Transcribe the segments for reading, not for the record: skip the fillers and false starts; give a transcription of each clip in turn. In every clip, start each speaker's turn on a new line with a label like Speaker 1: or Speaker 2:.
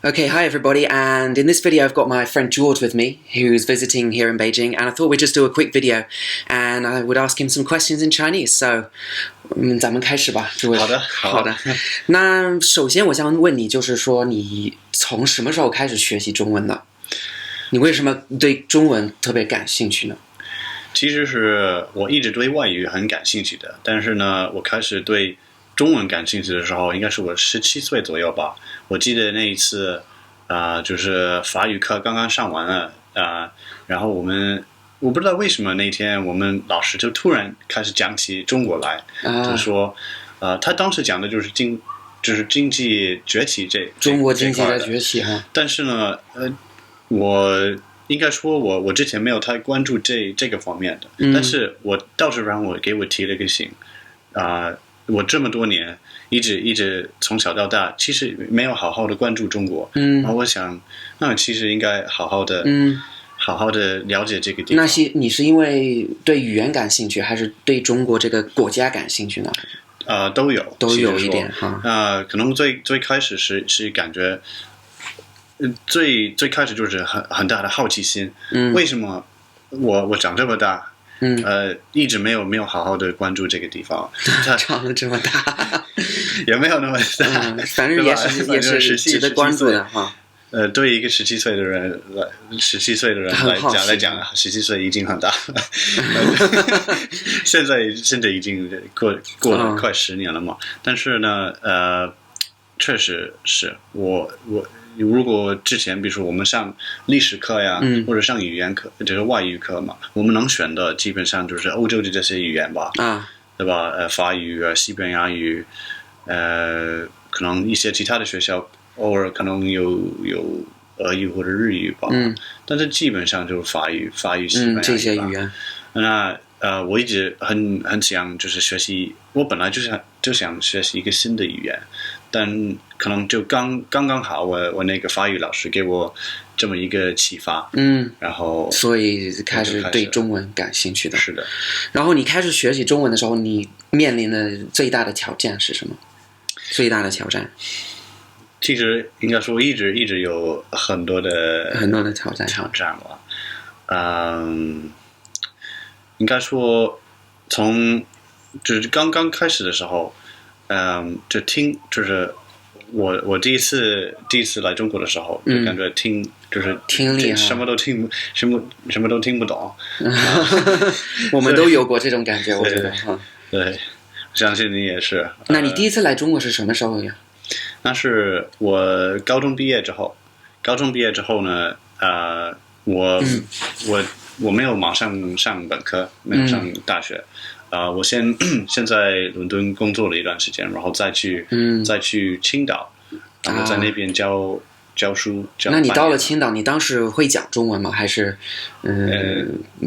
Speaker 1: Okay, hi everybody, and in this video I've got my friend George with me, who's visiting here in Beijing, and I thought we'd just do a quick video, and I would ask him some questions in Chinese, so 咱们开始吧。好的。那首先我想问你，就是说你从什么时候开始学习中文的？你为什么对中文特别感兴趣呢？
Speaker 2: 其实是我一直对外语很感兴趣的，但是呢，我开始对中文感兴趣的时候，应该是我17岁左右吧。我记得那一次，就是法语课刚刚上完了，然后我不知道为什么那天我们老师就突然开始讲起中国来，就是说，他当时讲的就是经济崛起
Speaker 1: 中国经济的崛起哈。
Speaker 2: 但是呢，我应该说我之前没有太关注这个方面的，但是我倒是给我提了个醒，我这么多年一直从小到大，其实没有好好的关注中国，然后我想，那其实应该好好的了解这个地方。
Speaker 1: 你是因为对语言感兴趣，还是对中国这个国家感兴趣呢？
Speaker 2: 都有
Speaker 1: 一点哈。
Speaker 2: 可能最开始是感觉，最开始就是很大的好奇心。为什么我长这么大？一直没有好好的关注这个地方。
Speaker 1: 长得这么大，
Speaker 2: 也没有那么大，
Speaker 1: 反正也是值得关注的哈。
Speaker 2: 对一个17岁的人来讲，17岁已经很大了。现在已经过了快10年了嘛。但是呢，确实是我。如果之前比如说我们上历史课呀，或者上语言课，就是外语课嘛，我们能选的基本上就是欧洲的这些语言吧，对吧？法语啊、西班牙语，可能一些其他的学校偶尔可能有俄语或者日语吧，但是基本上就是法语、西班牙语
Speaker 1: 这些语言。
Speaker 2: 那我一直很想就是学习，我本来就想学习一个新的语言。但可能就刚刚好，我那个法语老师给我这么一个启发，然后
Speaker 1: 所以开始对中文感兴趣的。
Speaker 2: 是的。
Speaker 1: 然后你开始学习中文的时候，你面临的最大的挑战是什么？最大的挑战？
Speaker 2: 其实应该说一直有很多的
Speaker 1: 挑战
Speaker 2: 吧。应该说就是刚刚开始的时候。就是我第一次来中国的时候，就感觉听力什么都听不懂。
Speaker 1: 我们都有过这种感觉，我觉得哈。
Speaker 2: 对，相信你也是。
Speaker 1: 那你第一次来中国是什么时候呀？
Speaker 2: 那是我高中毕业之后。高中毕业之后呢，我没有马上上本科，没有上大学。我先在伦敦工作了一段时间，然后再去青岛，然后在那边教书。
Speaker 1: 那你到了青岛，你当时会讲中文吗？还是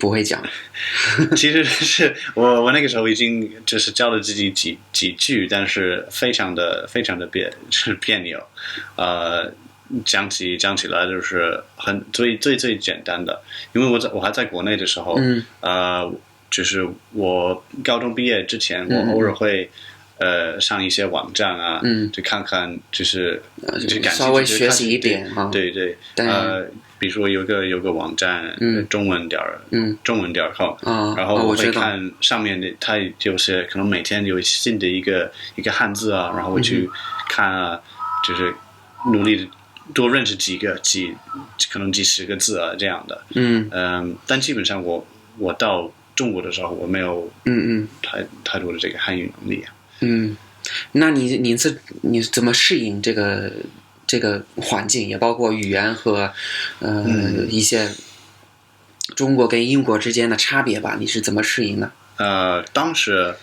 Speaker 1: 不会讲？
Speaker 2: 其实是我那个时候已经就是教了自己几句，但是非常的别扭。讲起来就是最简单的，因为我还在国内的时候，就是我高中毕业之前，我偶尔会上一些网站啊，就看看就是
Speaker 1: 稍微学习一点哈。
Speaker 2: 对，比如说有个网站，中文点 com，然后我会看上面的，它就是可能每天有新的一个汉字啊，然后我去看啊，就是努力多认识可能几十个字啊这样的。但基本上我到中国的时候，我没有太多的这个汉语能力。
Speaker 1: 那你怎么适应这个环境，也包括语言和一些中国跟英国之间的差别吧？你是怎么适应的？
Speaker 2: 当时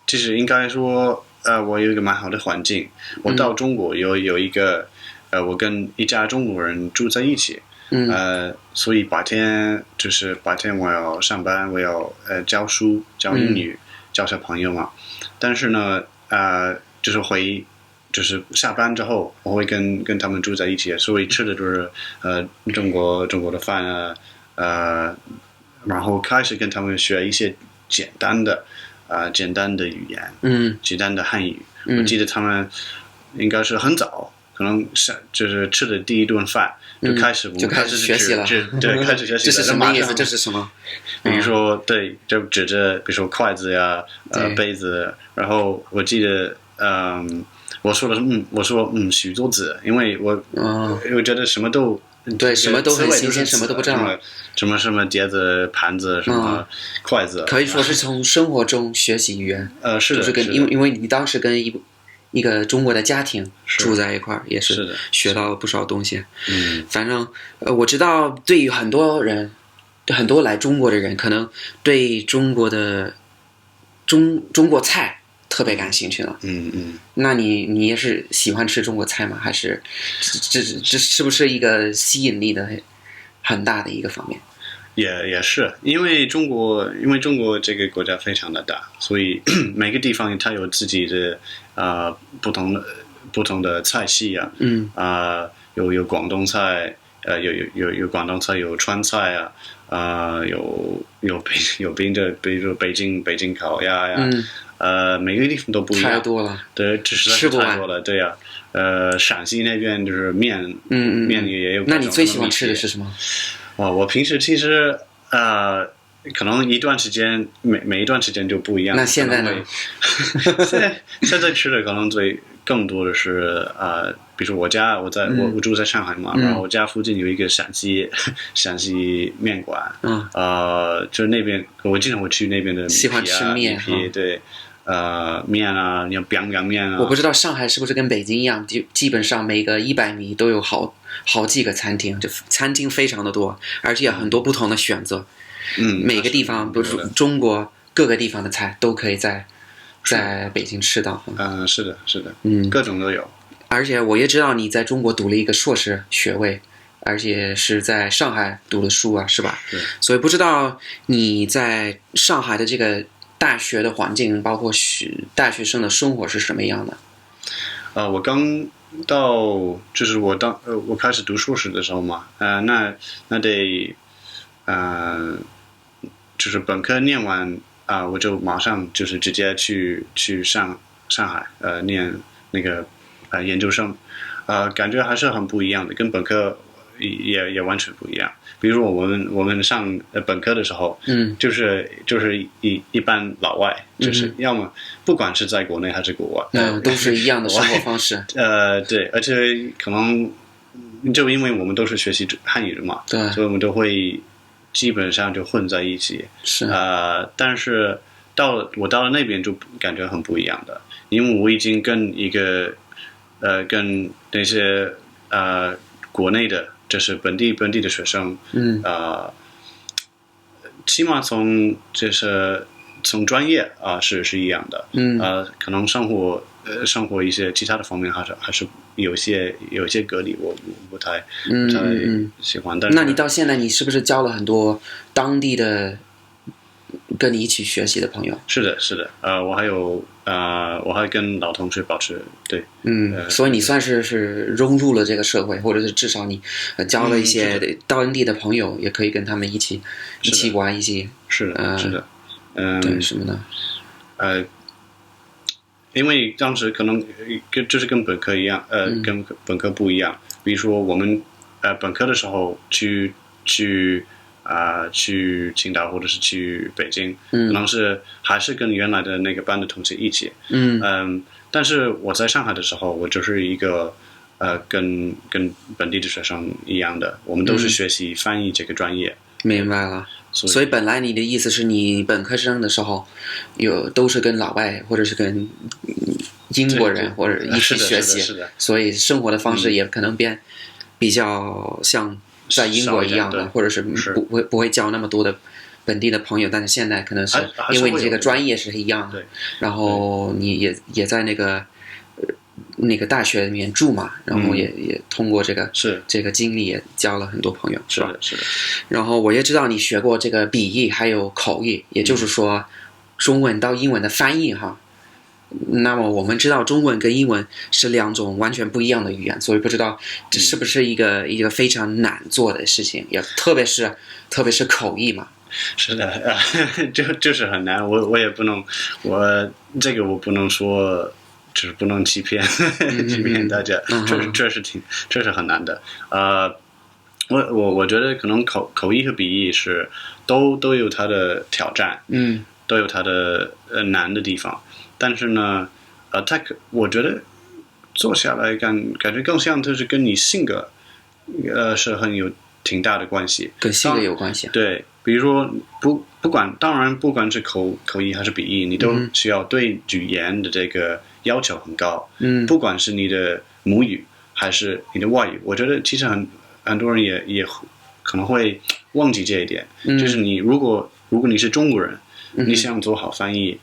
Speaker 2: 就是应该说，我有一个蛮好的环境。我到中国有一个，我跟一家中国人住在一起。所以白天我要上班，我要教书、教英语、教小朋友嘛。但是呢，就是下班之后，我会跟他们住在一起，所以吃的就是中国的饭啊，然后开始跟他们学一些简单的语言，简单的汉语。我记得他们应该是很早可能就是吃的第一顿饭就开始
Speaker 1: 学习了，
Speaker 2: 对，开始学习了。
Speaker 1: 这是什么意思？这是什么？
Speaker 2: 比如说，对，就指着比如说筷子呀，杯子，然后我记得，我说许多子，因为我觉得什么都
Speaker 1: 对，什么都很新鲜，什么都不知道。
Speaker 2: 什么碟子、盘子、什么筷子，
Speaker 1: 可以说是从生活中学习语言。
Speaker 2: 是的，
Speaker 1: 就是因为你当时跟一个中国的家庭住在一块儿，也是学到了不少东西。反正我知道，对于很多来中国的人，可能对中国的中国菜特别感兴趣了。那你也是喜欢吃中国菜吗？还是这是不是一个吸引力的很大的一个方面？
Speaker 2: 也是，因为中国这个国家非常的大，所以每个地方它有自己的不同的菜系啊。有广东菜，有广东菜，有川菜啊，有比如说北京烤鸭呀，每个地方都不一样，
Speaker 1: 太多了，
Speaker 2: 对，这实在是太多了，对呀。陕西那边就是面也有。
Speaker 1: 那你最喜欢吃的是什么？
Speaker 2: 我平时其实可能一段时间每一段时间就不一样。
Speaker 1: 那现在呢？
Speaker 2: 现在吃的可能更多的是比如说我住在上海嘛，然后我家附近有一个陕西面馆，就是那边我经常会去那边的
Speaker 1: 喜欢吃面，
Speaker 2: 对。面啊，你要 biang 面啊。
Speaker 1: 我不知道上海是不是跟北京一样，基本上每个100米都有好几个餐厅，就餐厅非常的多，而且有很多不同的选择。每个地方，比如说中国各个地方的菜都可以在北京吃到。
Speaker 2: 是的，各种都有。
Speaker 1: 而且我也知道你在中国读了一个硕士学位，而且是在上海读的书啊，是吧？
Speaker 2: 对。
Speaker 1: 所以不知道你在上海的这个大学的环境，包括大学生的生活是什么样的？
Speaker 2: 我刚到，就是我开始读硕士的时候嘛，那得，就是本科念完我就马上就是直接去上海念那个研究生，感觉还是很不一样的，跟本科也完全不一样。比如说我们上本科的时候，就是一般老外，就是要么不管是在国内还是国外，
Speaker 1: 都是一样的生活方式。
Speaker 2: 对，而且可能就因为我们都是学习汉语的嘛，
Speaker 1: 对，
Speaker 2: 所以我们都会基本上就混在一起。
Speaker 1: 是
Speaker 2: 但是我到了那边就感觉很不一样的，因为我已经跟那些国内的。就是本地的学生，起码从专业是一样的，可能生活一些其他的方面还是有些隔离，我不太喜欢。但是
Speaker 1: 那你到现在你是不是交了很多当地的跟你一起学习的朋友？
Speaker 2: 是的，我还跟老同学保持对，
Speaker 1: 所以你算是融入了这个社会，或者是至少你交了一些当地的朋友，也可以跟他们一起玩一些。
Speaker 2: 是的，
Speaker 1: 对，什么呢？
Speaker 2: 因为当时可能就是跟本科一样，跟本科不一样。比如说我们本科的时候去青岛或者是去北京，可能还是跟原来的那个班的同学一起，但是我在上海的时候，我就是一个跟本地的学生一样的，我们都是学习翻译这个专业。
Speaker 1: 明白了。所以本来你的意思是你本科生的时候都是跟老外或者是跟英国人或者一起学习，所以生活的方式也可能比较像在英国一样的，或者是不会交那么多的本地的朋友，但是现在可能是因为你这个专业是一样的，然后你也在那个大学里面住嘛，然后也通过这个经历也交了很多朋友，是吧？
Speaker 2: 是的。
Speaker 1: 然后我也知道你学过这个笔译还有口译，也就是说中文到英文的翻译哈。那么我们知道中文跟英文是两种完全不一样的语言，所以不知道这是不是一个非常难做的事情，也特别是口译嘛。
Speaker 2: 是的，就是很难，我也不能，我不能说就是不能欺骗欺骗大家，这是很难的。我觉得可能口译和笔译是都有它的挑战，都有它的难的地方，但是呢，我觉得做下来感觉更像就是跟你性格是很有挺大的关系，
Speaker 1: 跟性格有关系。
Speaker 2: 对，比如说当然不管是口译还是笔译，你都需要对语言的这个要求很高。不管是你的母语还是你的外语，我觉得其实很多人也可能会忘记这一点，就是你如果你是中国人，你想做好翻译，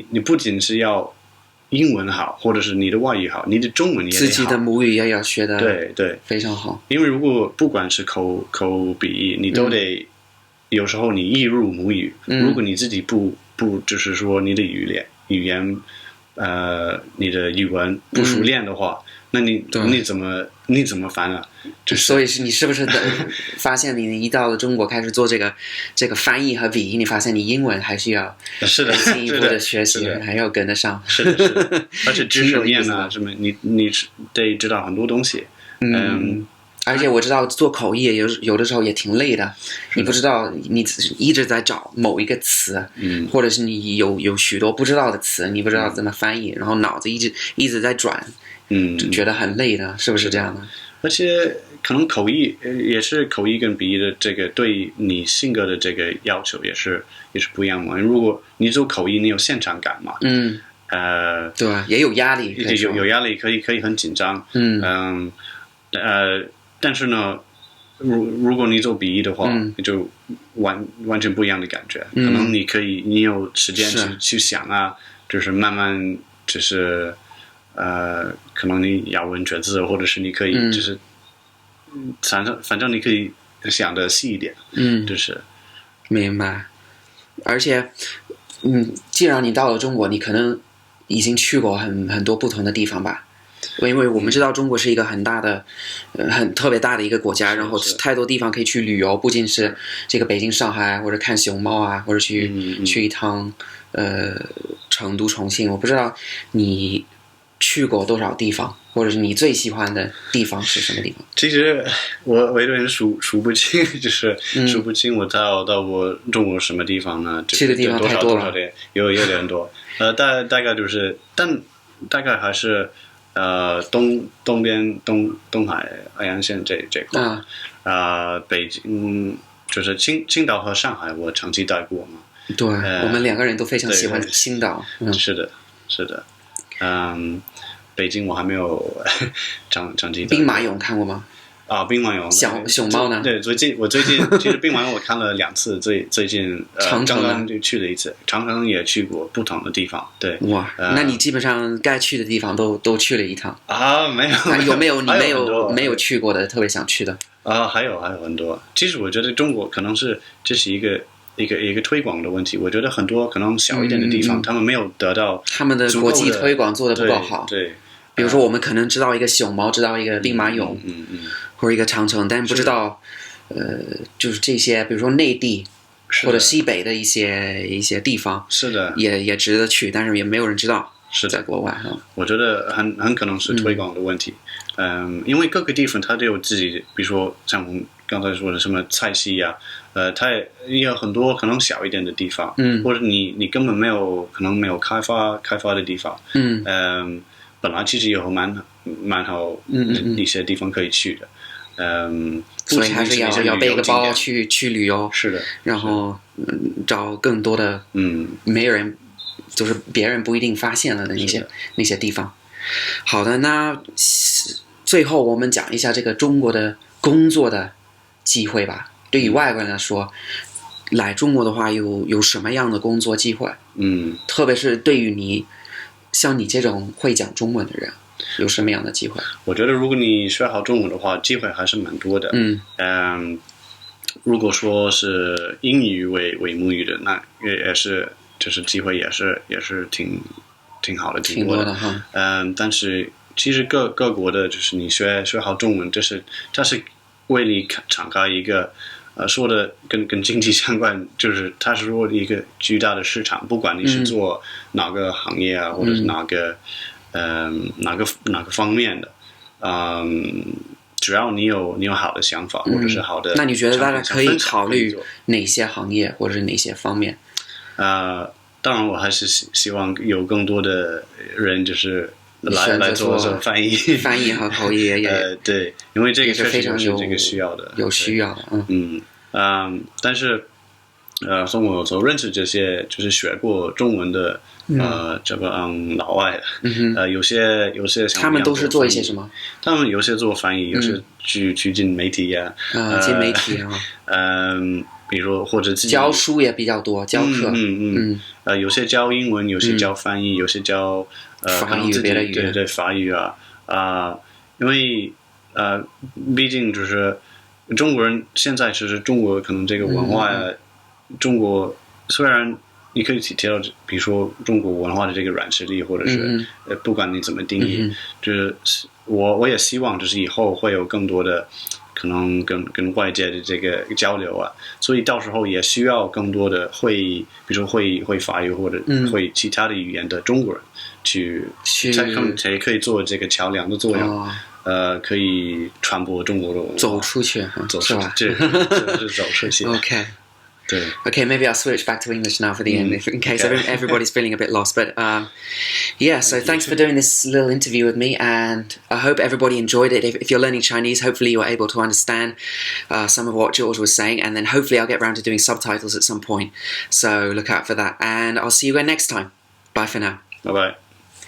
Speaker 2: 你不仅是要英文好，或者是你的外语好，你的中文也得好，
Speaker 1: 自己的母语也要学的
Speaker 2: 对
Speaker 1: 非常好。
Speaker 2: 因为如果不管是口笔译，你都得有时候你译入母语，如果你自己不就是说你的语言你的语文不熟练的话，那你怎么翻啊？
Speaker 1: 所以你是不是发现你一到了中国开始做这个翻译和笔译，你发现你英文还需要进一步的学习，还要跟得上。
Speaker 2: 是的，而且知识面啊什么，你得知道很多东西。
Speaker 1: 而且我知道做口译有的时候也挺累的，你不知道你一直在找某一个词，或者是你有许多不知道的词，你不知道怎么翻译，然后脑子一直在转，就觉得很累的，是不是这样的？
Speaker 2: 而且可能口译也是口译跟笔译的这个对你性格的这个要求也是不一样嘛。如果你做口译，你有现场感嘛，
Speaker 1: 对，也有压力，
Speaker 2: 有压力，可以很紧张，但是呢，如果你做笔译的话，就完全不一样的感觉。可能你有时间去想啊，就是慢慢就是可能你咬文嚼字，或者是你可以就是反正你可以想的细一点，就是
Speaker 1: 明白。而且既然你到了中国，你可能已经去过很多不同的地方吧。因为我们知道中国是一个很大的、很特别大的一个国家，然后太多地方可以去旅游，不仅是这个北京、上海，或者看熊猫啊，或者去一趟成都、重庆。我不知道你去过多少地方，或者是你最喜欢的地方是什么地方？
Speaker 2: 其实我有点数不清，就是数不清我到过中国什么地方呢？
Speaker 1: 去的地方太多了，
Speaker 2: 有点多。大概就是，但大概还是。东边东海岸线这块北京就是青岛和上海，我长期待过嘛。
Speaker 1: 对，我们两个人都非常喜欢青岛。
Speaker 2: 是的，北京我还没有长期待过。
Speaker 1: 兵马俑看过吗？
Speaker 2: 兵马俑
Speaker 1: 熊猫呢？
Speaker 2: 对，我最近其实兵马俑我看了2次，最近刚刚就去了一次，长城也去过不同的地方。对，
Speaker 1: 哇，那你基本上该去的地方都去了一趟
Speaker 2: 没有？
Speaker 1: 有没有你没有去过的特别想去的？
Speaker 2: 还有很多。其实我觉得中国可能这是一个推广的问题。我觉得很多可能小一点的地方，他们没有得到
Speaker 1: 他们的国际推广做得不够好。
Speaker 2: 对。
Speaker 1: 比如说，我们可能知道一个熊猫，知道一个兵马俑，或者一个长城，但不知道，就是这些，比如说内地或者西北的一些地方，
Speaker 2: 是的，
Speaker 1: 也值得去，但是也没有人知道。
Speaker 2: 是
Speaker 1: 在国外
Speaker 2: 我觉得很可能是推广的问题。因为各个地方它都有自己，比如说像我们刚才说的什么菜系呀，它也有很多可能小一点的地方，或者你根本可能没有开发的地方，本来其实有蛮好一些地方可以去的，
Speaker 1: 所以还是要背个包去旅游，
Speaker 2: 是的，
Speaker 1: 然后找更多的没有人就是别人不一定发现了的那些地方。好的，那最后我们讲一下这个中国的工作的机会吧。对于外国人来说，来中国的话有什么样的工作机会？特别是对于像你这种会讲中文的人，有什么样的机会？
Speaker 2: 我觉得如果你学好中文的话，机会还是蛮多的。如果说是英语为母语的，那也是就是机会也是挺好的，挺多的
Speaker 1: 哈。
Speaker 2: 但是其实各国的，就是你学好中文，这是为你敞开一个说的跟经济相关，就是它是说一个巨大的市场，不管你是做哪个行业啊，或者是哪个哪个方面的，只要你有好的想法或者是好的，
Speaker 1: 那你觉得大家可以考虑哪些行业或者是哪些方面？
Speaker 2: 当然我还是希望有更多的人就是来做翻译
Speaker 1: 和口译也
Speaker 2: 对，因为这个
Speaker 1: 是非常
Speaker 2: 有这个需要的，
Speaker 1: 有需要的，
Speaker 2: 但是从我所认识这些就是学过中文的这个老外的，有些
Speaker 1: 他们都是做一些什么？
Speaker 2: 他们有些做翻译，有些去进媒体呀，
Speaker 1: 进媒体
Speaker 2: 比如说或者自己
Speaker 1: 教书也比较多，教课，
Speaker 2: 有些教英文，有些教翻译，有些教
Speaker 1: 法语别的语言，
Speaker 2: 对法语因为毕竟就是中国人现在其实中国可能这个文化中国虽然你可以提到比如说中国文化的这个软实力，或者是不管你怎么定义，就是我也希望就是以后会有更多的可能跟外界的这个交流所以到时候也需要更多的比如说会法语或者会其他的语言的中国人才可以做这个桥梁的作用，可以传播中国的文化，
Speaker 1: 走出去，
Speaker 2: 是吧？这是走出去。
Speaker 1: Okay, maybe I'll switch back to English now for the end, in case everybody's feeling a bit lost. But so thanks for doing this little interview with me, and I hope everybody enjoyed it. If you're learning Chinese, hopefully you're able to understand some of what George was saying, and then hopefully I'll get around to doing subtitles at some point. So look out for that, and I'll see you again next time. Bye for now.
Speaker 2: Bye-bye.